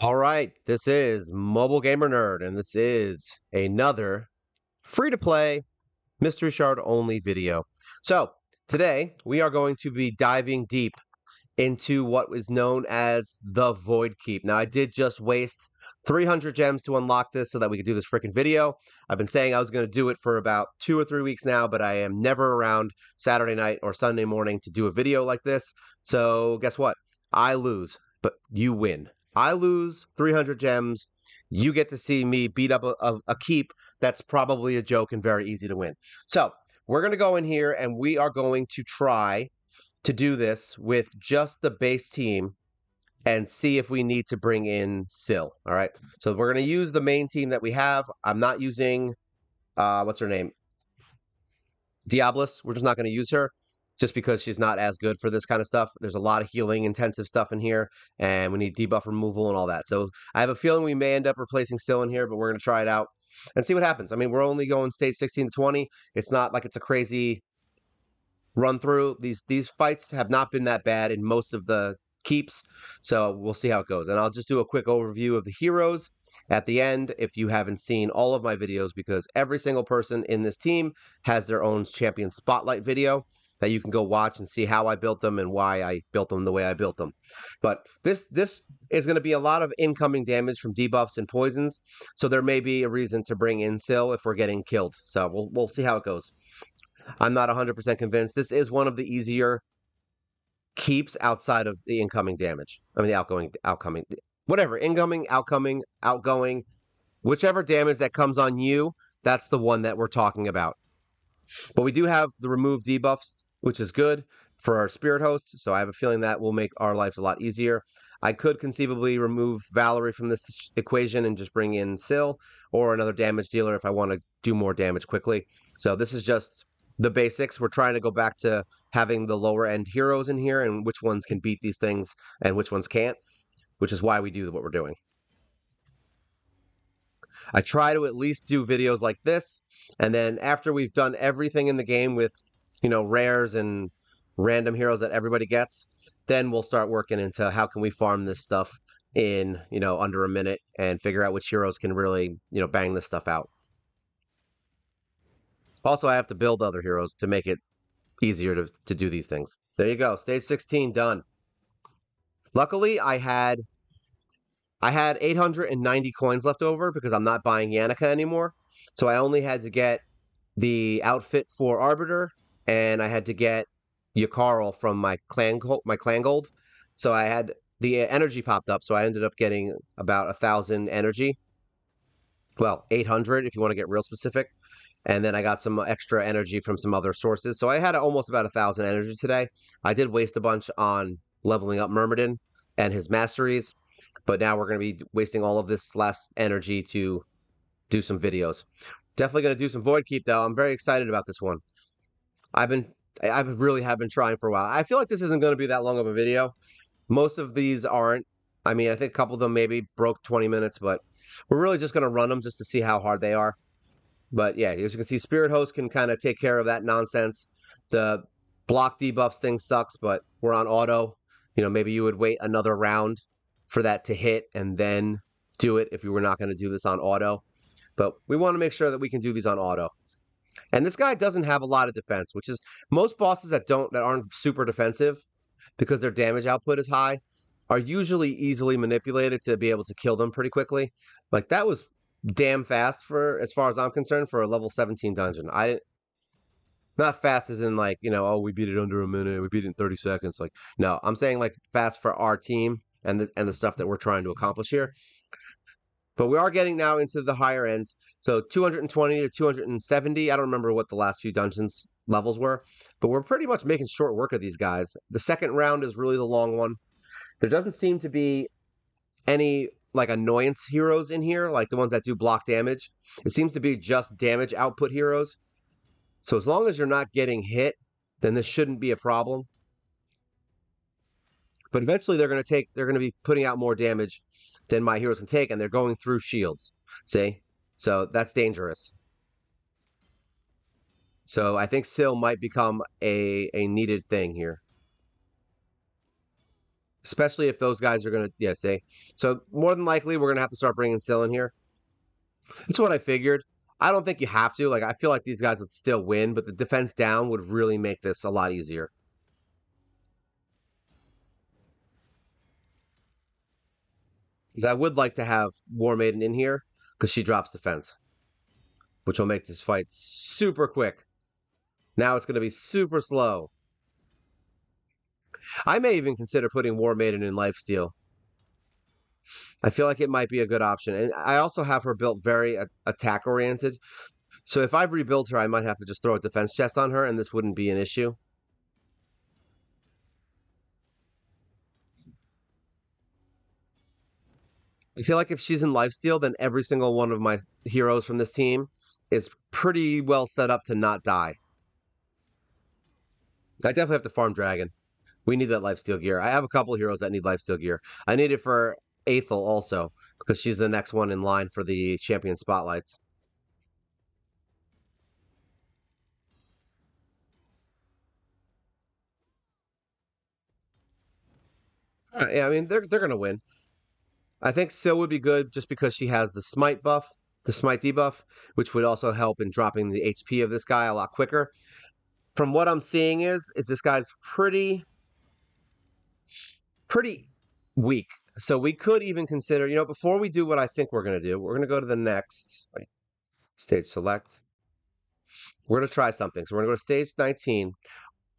All right, this is Mobile Gamer Nerd, and this is another free-to-play mystery shard only video. So, today we are going to be diving deep into what is known as the Void Keep. Now, I did just waste 300 gems to unlock this so that we could do this freaking video. I've been saying I was going to do it for about 2 or 3 weeks now, but I am never around Saturday night or Sunday morning to do a video like this. So, guess what? I lose, but you win. I lose 300 gems. You get to see me beat up a keep that's probably a joke and very easy to win. So, we're going to go in here and we are going to try to do this with just the base team and see if we need to bring in Syl. All right. So we're going to use the main team that we have. I'm not using, what's her name? Diablos. We're just not going to use her just because she's not as good for this kind of stuff. There's a lot of healing intensive stuff in here, and we need debuff removal and all that. So I have a feeling we may end up replacing Syl in here, but we're going to try it out and see what happens. I mean, we're only going stage 16 to 20. It's not like it's a crazy run through. These fights have not been that bad in most of the keeps, so we'll see how it goes. And I'll just do a quick overview of the heroes at the end if you haven't seen all of my videos, because every single person in this team has their own champion spotlight video that you can go watch and see how I built them and why I built them the way I built them. But this is going to be a lot of incoming damage from debuffs and poisons, so there may be a reason to bring in Syl if we're getting killed. So we'll see how it goes. I'm not 100% convinced. This is one of the easier keeps outside of the incoming damage. I mean, the outcoming, whatever, incoming, outgoing, whichever damage that comes on you, that's the one that we're talking about. But we do have the remove debuffs, which is good for our spirit host. So I have a feeling that will make our lives a lot easier. I could conceivably remove Valerie from this equation and just bring in Syl or another damage dealer if I want to do more damage quickly. So this is just the basics. We're trying to go back to having the lower end heroes in here and which ones can beat these things and which ones can't, which is why we do what we're doing. I try to at least do videos like this, and then after we've done everything in the game with, rares and random heroes that everybody gets, then we'll start working into how can we farm this stuff in, under a minute and figure out which heroes can really, bang this stuff out. Also, I have to build other heroes to make it easier to do these things. There you go. Stage 16 done. Luckily, I had 890 coins left over because I'm not buying Yannicka anymore. So I only had to get the outfit for Arbiter, and I had to get Yakarl from my clan gold. So I had the energy popped up, so I ended up getting about 1,000 energy. Well, 800 if you want to get real specific. And then I got some extra energy from some other sources. So I had almost about 1,000 energy today. I did waste a bunch on leveling up Myrmidon and his masteries, but now we're going to be wasting all of this last energy to do some videos. Definitely going to do some Void Keep, though. I'm very excited about this one. I really have been trying for a while. I feel like this isn't going to be that long of a video. Most of these aren't. I mean, I think a couple of them maybe broke 20 minutes, but we're really just going to run them just to see how hard they are. But yeah, as you can see, Spirit Host can kind of take care of that nonsense. The block debuffs thing sucks, but we're on auto. Maybe you would wait another round for that to hit and then do it if you were not going to do this on auto. But we want to make sure that we can do these on auto. And this guy doesn't have a lot of defense, which is most bosses that aren't super defensive because their damage output is high are usually easily manipulated to be able to kill them pretty quickly. Like that was damn fast for, as far as I'm concerned, for a level 17 dungeon. Not fast as in like, oh, we beat it under a minute, we beat it in 30 seconds. Like, no, I'm saying like fast for our team and the stuff that we're trying to accomplish here. But we are getting now into the higher ends. So 220 to 270. I don't remember what the last few dungeons levels were, but we're pretty much making short work of these guys. The second round is really the long one. There doesn't seem to be any like annoyance heroes in here, like the ones that do block damage. It seems to be just damage output heroes. So as long as you're not getting hit, then this shouldn't be a problem. But eventually they're going to be putting out more damage than my heroes can take, and they're going through shields. See? So that's dangerous. So I think Syl might become a needed thing here. especially if those guys are going to, yeah, say. So more than likely, we're going to have to start bringing Sil in here. That's what I figured. I don't think you have to. Like, I feel like these guys would still win, but the defense down would really make this a lot easier. Because I would like to have War Maiden in here because she drops defense, which will make this fight super quick. Now it's going to be super slow. I may even consider putting War Maiden in Lifesteal. I feel like it might be a good option. And I also have her built very attack oriented. So if I've rebuilt her, I might have to just throw a defense chest on her, and this wouldn't be an issue. I feel like if she's in lifesteal, then every single one of my heroes from this team is pretty well set up to not die. I definitely have to farm Dragon. We need that lifesteal gear. I have a couple heroes that need lifesteal gear. I need it for Aethel also, because she's the next one in line for the champion spotlights. Yeah, I mean they're gonna win. I think Sil would be good just because she has the smite buff, the smite debuff, which would also help in dropping the HP of this guy a lot quicker. From what I'm seeing is this guy's pretty weak. So we could even consider, before we do what I think we're gonna do, we're gonna go to the next stage select. We're gonna try something. So we're gonna go to stage 19.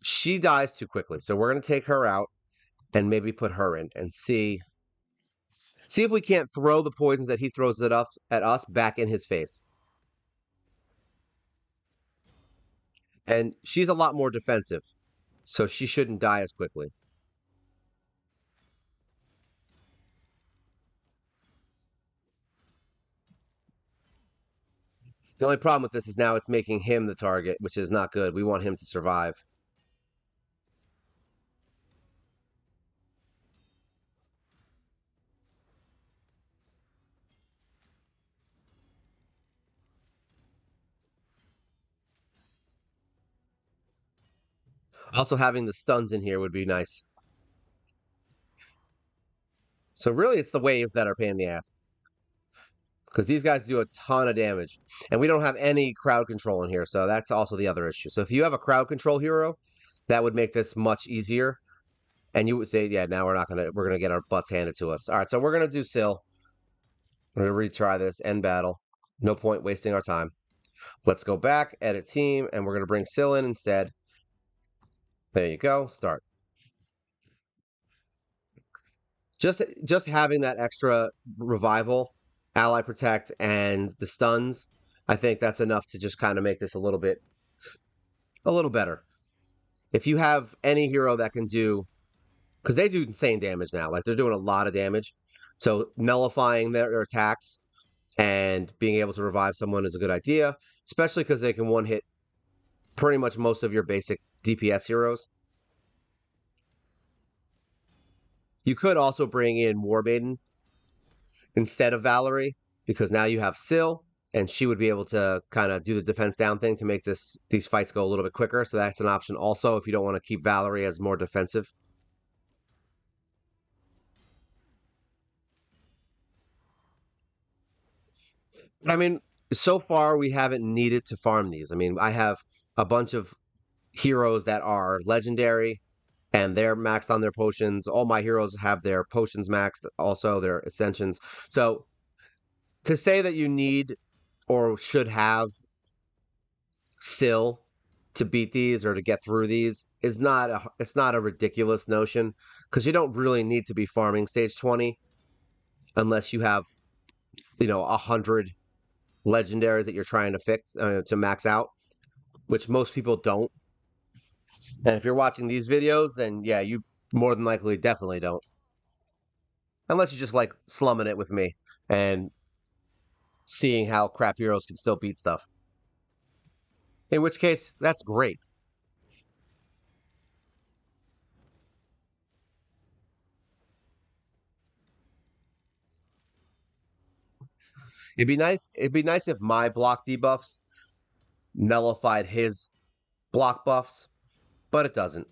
She dies too quickly, so we're gonna take her out and maybe put her in and see if we can't throw the poisons that he throws at us back in his face. And she's a lot more defensive, so she shouldn't die as quickly. The only problem with this is now it's making him the target, which is not good. We want him to survive. Also, having the stuns in here would be nice. So really, it's the waves that are pain in the ass because these guys do a ton of damage, and we don't have any crowd control in here, so that's also the other issue. So if you have a crowd control hero, that would make this much easier. And you would say, yeah, now we're gonna get our butts handed to us. All right, so we're gonna do Sil. We're gonna retry this end battle. No point wasting our time. Let's go back, edit team, and we're gonna bring Sil in instead. There you go. Start. Just having that extra revival, ally protect, and the stuns, I think that's enough to just kind of make this a little better. If you have any hero that can do, because they do insane damage now, like they're doing a lot of damage, so nullifying their attacks and being able to revive someone is a good idea, especially because they can one hit pretty much most of your basic DPS heroes. You could also bring in War Maiden instead of Valerie because now you have Sil and she would be able to kind of do the defense down thing to make these fights go a little bit quicker. So that's an option also if you don't want to keep Valerie as more defensive. But I mean, so far we haven't needed to farm these. I mean, I have a bunch of heroes that are legendary and they're maxed on their potions. All my heroes have their potions maxed, also their ascensions. So to say that you need or should have Sil to beat these or to get through these is not a ridiculous notion because you don't really need to be farming stage 20 unless you have 100 legendaries that you're trying to fix to max out, which most people don't. And if you're watching these videos, then yeah, you more than likely definitely don't. Unless you just like slumming it with me and seeing how crap heroes can still beat stuff. In which case, that's great. It'd be nice if my block debuffs nullified his block buffs, but it doesn't.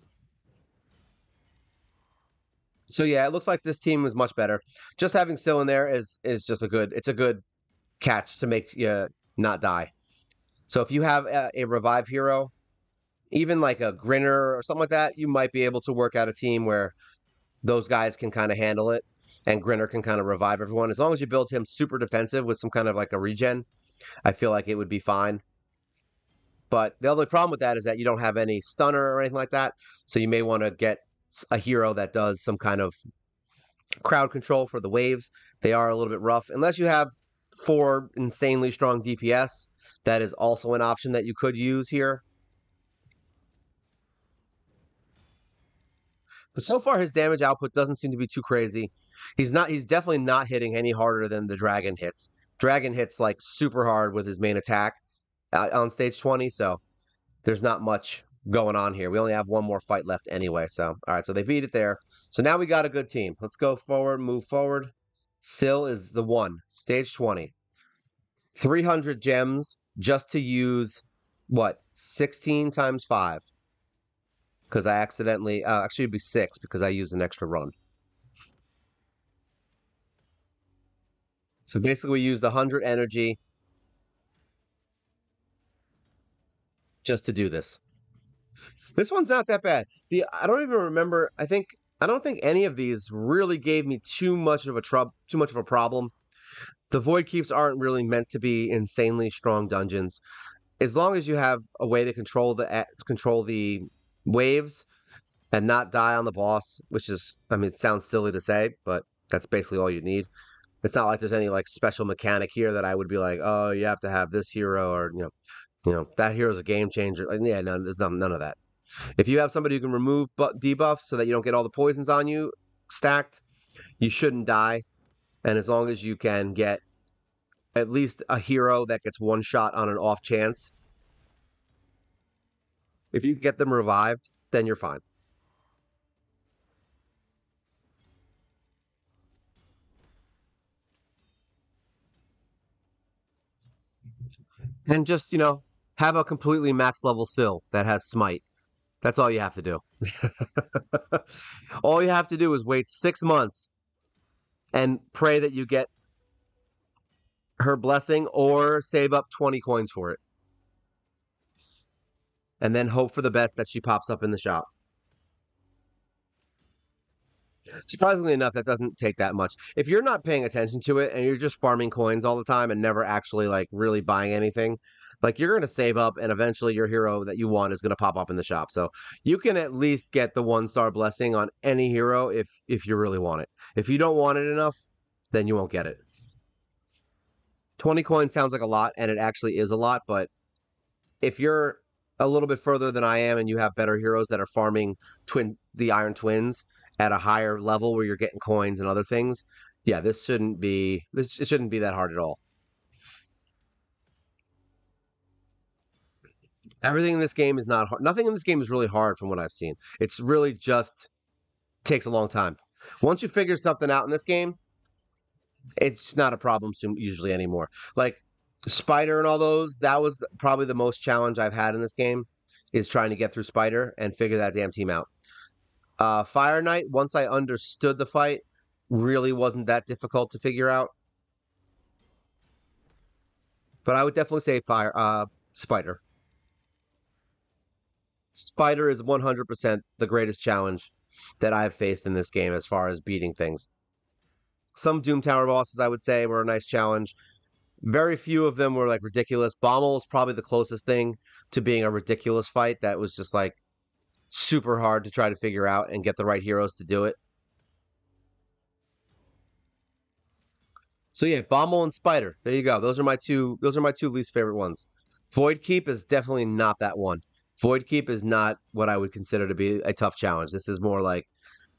So yeah, it looks like this team is much better. Just having Syl in there is just a good catch to make you not die. So if you have a revive hero, even like a Grinner or something like that, you might be able to work out a team where those guys can kind of handle it, and Grinner can kind of revive everyone. As long as you build him super defensive with some kind of like a regen, I feel like it would be fine. But the only problem with that is that you don't have any stunner or anything like that. So you may want to get a hero that does some kind of crowd control for the waves. They are a little bit rough. Unless you have 4 insanely strong DPS, that is also an option that you could use here. But so far, his damage output doesn't seem to be too crazy. He's definitely not hitting any harder than the dragon hits. Dragon hits like super hard with his main attack on stage 20, so there's not much going on here. We only have one more fight left anyway. So, all right, so they beat it there. So now we got a good team. Let's go forward, move forward. Syl is the one, stage 20. 300 gems just to use what? 16 times 5. Because I accidentally, actually, it'd be 6 because I used an extra run. So basically, we used 100 energy just to do this. This one's not that bad. I don't even remember. I don't think any of these really gave me too much of a problem. The void keeps aren't really meant to be insanely strong dungeons. As long as you have a way to control the waves and not die on the boss, which is, I mean, it sounds silly to say, but that's basically all you need. It's not like there's any like special mechanic here that I would be like, oh, you have to have this hero, or that hero's a game changer. Like, yeah, no, there's none of that. If you have somebody who can remove debuffs so that you don't get all the poisons on you stacked, you shouldn't die. And as long as you can get at least a hero that gets one shot on an off chance, if you get them revived, then you're fine. And just, have a completely max level Syl that has smite. That's all you have to do. All you have to do is wait 6 months and pray that you get her blessing or save up 20 coins for it. And then hope for the best that she pops up in the shop. Surprisingly enough, that doesn't take that much. If you're not paying attention to it and you're just farming coins all the time and never actually like really buying anything, like you're going to save up and eventually your hero that you want is going to pop up in the shop. So you can at least get the 1-star blessing on any hero if you really want it. If you don't want it enough, then you won't get it. 20 coins sounds like a lot, and it actually is a lot, but if you're a little bit further than I am and you have better heroes that are farming the Iron Twins at a higher level where you're getting coins and other things, yeah, it shouldn't be that hard at all. Everything in this game is not hard. Nothing in this game is really hard from what I've seen. It's really just takes a long time. Once you figure something out in this game, it's not a problem usually anymore. Like Spider and all those, that was probably the most challenge I've had in this game, is trying to get through Spider and figure that damn team out. Fire Knight, once I understood the fight, really wasn't that difficult to figure out. But I would definitely say Spider. Spider is 100% the greatest challenge that I've faced in this game as far as beating things. Some Doom Tower bosses, I would say, were a nice challenge. Very few of them were like ridiculous. Bommel was probably the closest thing to being a ridiculous fight that was just like super hard to try to figure out and get the right heroes to do it. So yeah, Bommel and Spider. There you go. Those are my two least favorite ones. Void Keep is definitely not that one. Void Keep is not what I would consider to be a tough challenge. This is more like,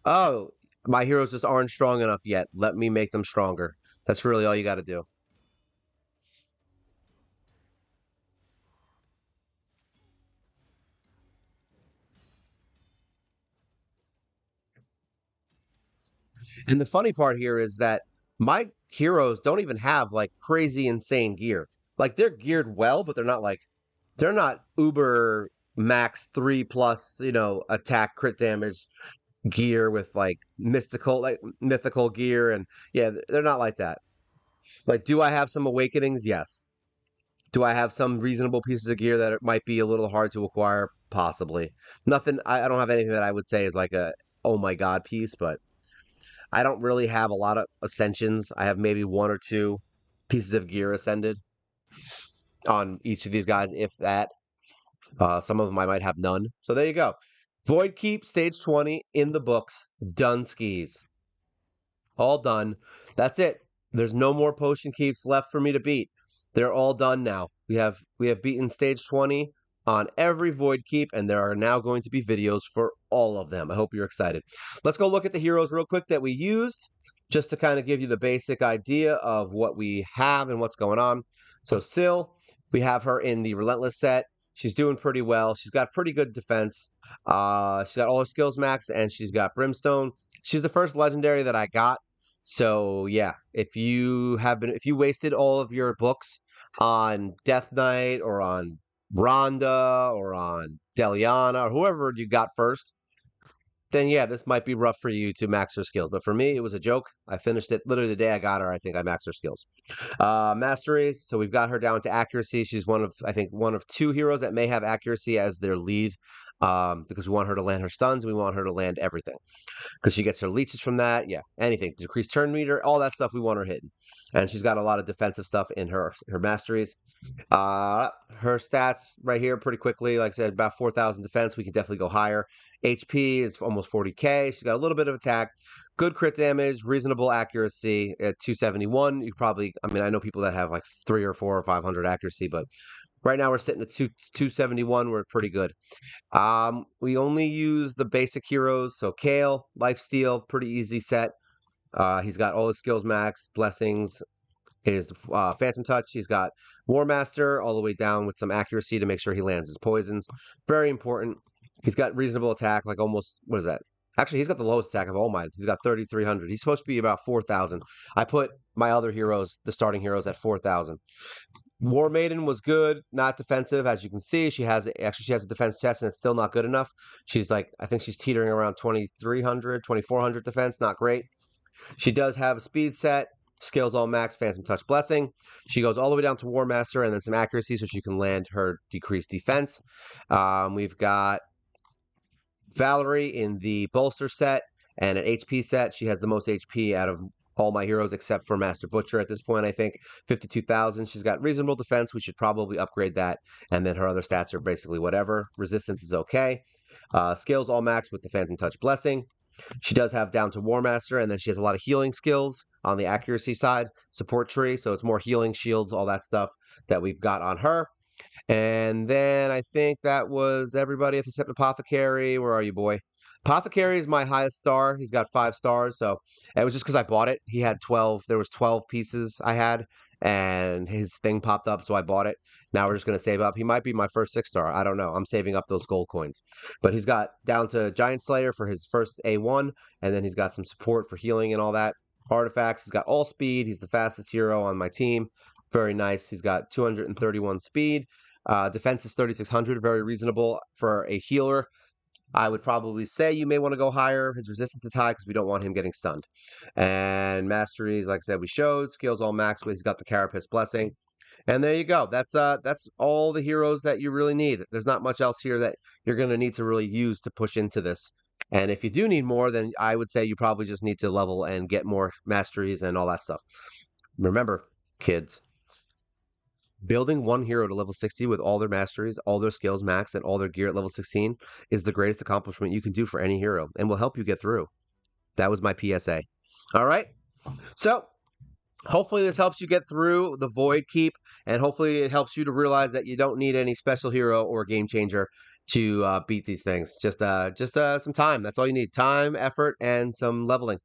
oh, my heroes just aren't strong enough yet. Let me make them stronger. That's really all you got to do. And the funny part here is that my heroes don't even have like crazy insane gear. Like they're geared well, but they're not uber max 3 plus, attack crit damage. gear with like mythical gear, and yeah, they're not like that. Like, do I have some awakenings? Yes. Do I have some reasonable pieces of gear that might be a little hard to acquire? Possibly. Nothing. I don't have anything that I would say is like a oh my god piece, but I don't really have a lot of ascensions. I have maybe one or two pieces of gear ascended on each of these guys, if that. Some of them I might have none. So there you go. Void Keep stage 20 in the books. Done skis. All done. That's it. There's no more potion keeps left for me to beat. They're all done now. We have beaten stage 20 on every void keep, and there are now going to be videos for all of them. I hope you're excited. Let's go look at the heroes real quick that we used, just to kind of give you the basic idea of what we have and what's going on. So Syl, we have her in the Relentless set. She's doing pretty well. She's got pretty good defense. She's got all her skills max, and she's got Brimstone. She's the first legendary that I got. So yeah, if you wasted all of your books on Death Knight or on Rhonda or on Deliana or whoever you got first, then yeah, this might be rough for you to max her skills. But for me, it was a joke. I finished it literally the day I got her. I think I maxed her skills. Masteries. So we've got her down to accuracy. She's one of two heroes that may have accuracy as their lead, because we want her to land her stuns. And we want her to land everything because she gets her leeches from that. Yeah, anything. Decreased turn meter, all that stuff we want her hitting. And she's got a lot of defensive stuff in her masteries. Her stats right here pretty quickly. Like I said, about 4,000 defense. We can definitely go higher. HP is almost 40k. She's got a little bit of attack. Good crit damage, reasonable accuracy at 271. You probably, I mean, I know people that have like 3 or 4 or 500 accuracy, but right now we're sitting at 271. We're pretty good. We only use the basic heroes. So Kale, Lifesteal, pretty easy set. He's got all his skills max, blessings, his Phantom Touch. He's got War Master all the way down with some accuracy to make sure he lands his poisons. Very important. He's got reasonable attack, like almost, what is that? Actually, he's got the lowest attack of all mine. He's got 3,300. He's supposed to be about 4,000. I put my other heroes, the starting heroes, at 4,000. War Maiden was good, not defensive. As you can see, she has a defense test, and it's still not good enough. She's like, I think she's teetering around 2,300, 2,400 defense. Not great. She does have a speed set, skills all max, Phantom Touch, Blessing. She goes all the way down to War Master and then some accuracy so she can land her decreased defense. We've got Valerie in the bolster set and an HP set. She has the most HP out of all my heroes except for Master Butcher at this point, I think. 52,000. She's got reasonable defense. We should probably upgrade that. And then her other stats are basically whatever. Resistance is okay. Skills all max with the Phantom Touch, Blessing. She does have down to War Master, and then she has a lot of healing skills on the accuracy side, support tree, so it's more healing, shields, all that stuff that we've got on her. And then I think that was everybody at the except Apothecary. Where are you, boy? Apothecary is my highest star. He's got 5 stars, so it was just because I bought it. He had 12. There was 12 pieces I had, and his thing popped up, so I bought it. Now we're just going to save up. He might be my first 6-star. I don't know. I'm saving up those gold coins. But he's got down to Giant Slayer for his first A1, and then he's got some support for healing and all that. Artifacts. He's got all speed. He's the fastest hero on my team. Very nice. He's got 231 speed. Defense is 3,600, very reasonable for a healer. I would probably say you may want to go higher. His resistance is high because we don't want him getting stunned. And masteries, like I said, we showed. Skills all max. He's got the Carapace Blessing. And there you go. That's all the heroes that you really need. There's not much else here that you're going to need to really use to push into this. And if you do need more, then I would say you probably just need to level and get more masteries and all that stuff. Remember, kids, building one hero to level 60 with all their masteries, all their skills maxed, and all their gear at level 16 is the greatest accomplishment you can do for any hero and will help you get through. That was my PSA. All right. So hopefully this helps you get through the Void Keep, and hopefully it helps you to realize that you don't need any special hero or game changer to beat these things. Just some time. That's all you need. Time, effort, and some leveling.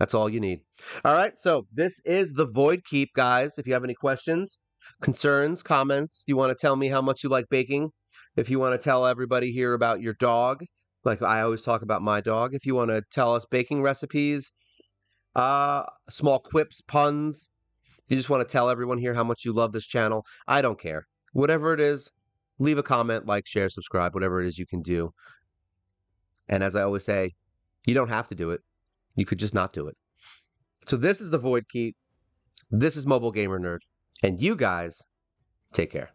That's all you need. All right. So this is the Void Keep, guys. If you have any questions, concerns, comments, you want to tell me how much you like baking, if you want to tell everybody here about your dog, like I always talk about my dog, if you want to tell us baking recipes, small quips, puns, you just want to tell everyone here how much you love this channel, I don't care. Whatever it is, leave a comment, like, share, subscribe, whatever it is you can do. And as I always say, You don't have to do it. You could just not do it. So this is the Void Key. This is Mobile Gamer Nerd. And you guys take care.